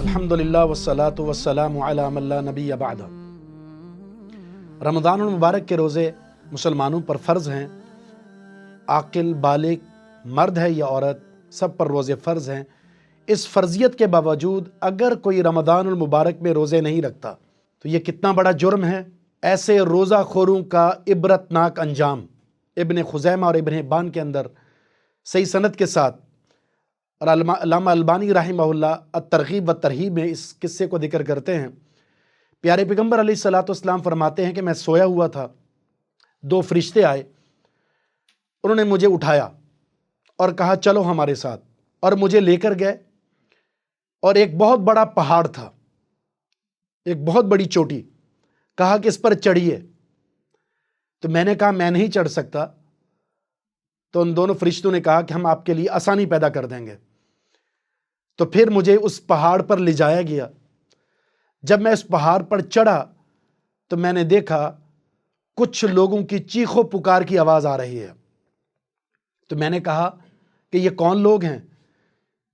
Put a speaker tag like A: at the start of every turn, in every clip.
A: अल्हम्दुलिल्लाह वस्सलातु वस्सलामु अला मन ला नबिय्य बअद। रमज़ानुल मुबारक के रोज़े मुसलमानों पर फ़र्ज़ हैं। आकिल बालिग मर्द है या औरत, सब पर रोज़े फ़र्ज़ हैं। इस फ़र्ज़ियत के बावजूद अगर कोई रमज़ानुल मुबारक में रोज़े नहीं रखता तो ये कितना बड़ा जुर्म है। ऐसे रोज़ा खोरों का इबरतनाक अंजाम इब्न खुज़ैमा और इब्न हिब्बान के अंदर सही सनद के साथ, और अल्लामा अलबानी रहमहुल्लाह अत-तरग़ीब व तरहीब में इस किस्से को जिक्र करते हैं। प्यारे पैगम्बर अलैहिस्सलातु वस्सलाम फरमाते हैं कि मैं सोया हुआ था, दो फरिश्ते आए, उन्होंने मुझे उठाया और कहा चलो हमारे साथ, और मुझे लेकर गए। और एक बहुत बड़ा पहाड़ था, एक बहुत बड़ी चोटी, कहा कि इस पर चढ़िए। तो मैंने कहा मैं नहीं चढ़ सकता। तो उन दोनों फरिश्तों ने कहा कि हम आपके लिए आसानी पैदा कर देंगे। तो फिर मुझे उस पहाड़ पर ले जाया गया। जब मैं उस पहाड़ पर चढ़ा तो मैंने देखा कुछ लोगों की चीखों पुकार की आवाज़ आ रही है। तो मैंने कहा कि ये कौन लोग हैं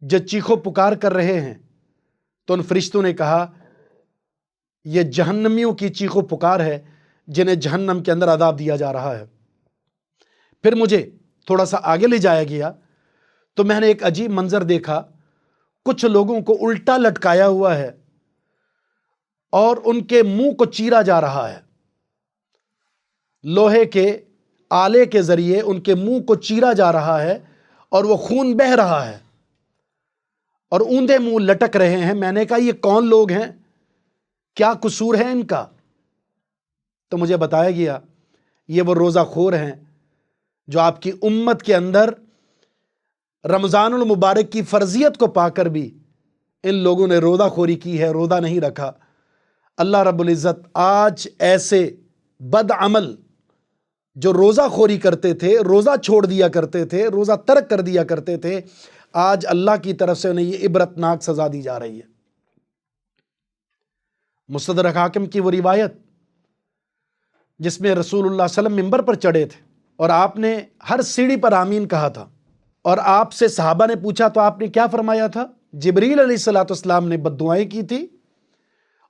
A: जो चीखों पुकार कर रहे हैं? तो उन फरिश्तों ने कहा ये जहन्नमियों की चीखों पुकार है जिन्हें जहन्नम के अंदर अज़ाब दिया जा रहा है। फिर मुझे थोड़ा सा आगे ले जाया गया तो मैंने एक अजीब मंजर देखा। कुछ लोगों को उल्टा लटकाया हुआ है और उनके मुंह को चीरा जा रहा है। लोहे के आले के जरिए उनके मुंह को चीरा जा रहा है और वो खून बह रहा है और ऊंधे मुंह लटक रहे हैं। मैंने कहा ये कौन लोग हैं, क्या कसूर है इनका? तो मुझे बताया गया ये वो रोज़ाखोर हैं जो आपकी उम्मत के अंदर रमज़ानुल मुबारक की फ़र्ज़ियत को पाकर भी इन लोगों ने रोज़ाखोरी की है, रोज़ा नहीं रखा। अल्लाह रब्बुल इज़्ज़त आज ऐसे बदअमल जो रोज़ाखोरी करते थे, रोज़ा छोड़ दिया करते थे, रोज़ा तर्क कर दिया करते थे, आज अल्लाह की तरफ से उन्हें ये इबरतनाक सज़ा दी जा रही है। मुस्तदरक हाकिम की वो रिवायत जिसमें रसूलुल्लाह सल्लल्लाहु अलैहि वसल्लम मिंबर पर चढ़े थे और आपने हर सीढ़ी पर आमीन कहा था, और आपसे सहाबा ने पूछा तो आपने क्या फरमाया था? जिब्रील अलैहिस्सलातु वस्सलाम ने बद्दुआएं की थी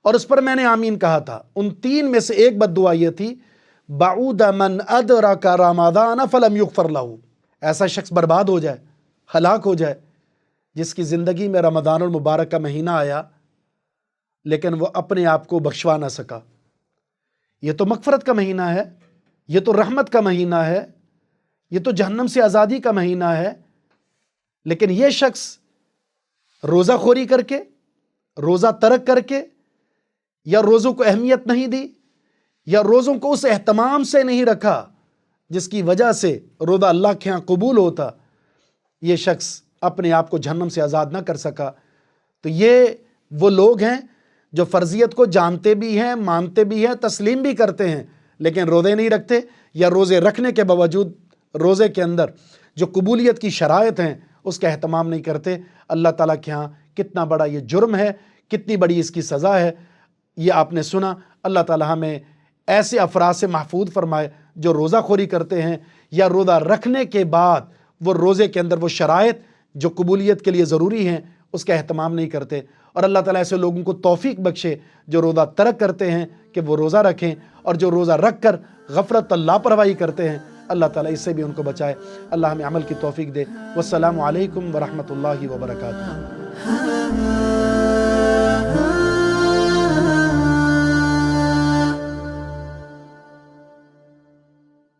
A: और उस पर मैंने आमीन कहा था। उन तीन में से एक बद्दुआ ये थी, बाऊद मन अदरका रमज़ान फलम युग़फर लहू, ऐसा शख्स बर्बाद हो जाए, हलाक हो जाए जिसकी ज़िंदगी में रमज़ानुल मुबारक का महीना आया लेकिन वो अपने आप को बख्शवा ना सका। ये तो मग़फ़रत का महीना है, ये तो रहमत का महीना है, ये तो जहन्नम से आज़ादी का महीना है, लेकिन ये शख्स रोज़ाखोरी करके, रोज़ा तर्क करके, या रोज़ों को अहमियत नहीं दी, या रोज़ों को उस एहतमाम से नहीं रखा जिसकी वजह से रोज़ा अल्लाह के यहाँ कबूल होता, ये शख्स अपने आप को जहन्नम से आज़ाद ना कर सका। तो ये वो लोग हैं जो फ़र्ज़ियत को जानते भी हैं, मानते भी हैं, तस्लीम भी करते हैं, लेकिन रोज़े नहीं रखते, या रोज़े रखने के बावजूद रोज़े के अंदर जो कबूलियत की शराइत हैं उसका एहतमाम नहीं करते। अल्लाह ताला के यहाँ कितना बड़ा ये जुर्म है, कितनी बड़ी इसकी सज़ा है, ये आपने सुना। अल्लाह ताला हमें ऐसे अफराद से महफूज फरमाए जो रोज़ाखोरी करते हैं या रोज़ा रखने के बाद वो रोज़े के अंदर वो शराइत जो कबूलियत के लिए ज़रूरी हैं उसका एहतमाम नहीं करते। और अल्लाह ताला ऐसे लोगों को तौफीक बख्शे जो रोज़ा तर्क करते हैं कि वो रोज़ा रखें, और जो रोज़ा रख कर गफलत लापरवाही करते हैं अल्लाह ताला इससे भी उनको बचाए। अल्लाह हमें अमल की तौफीक दे। वस्सलामु अलैकुम व रहमतुल्लाहि व बरकातुहू।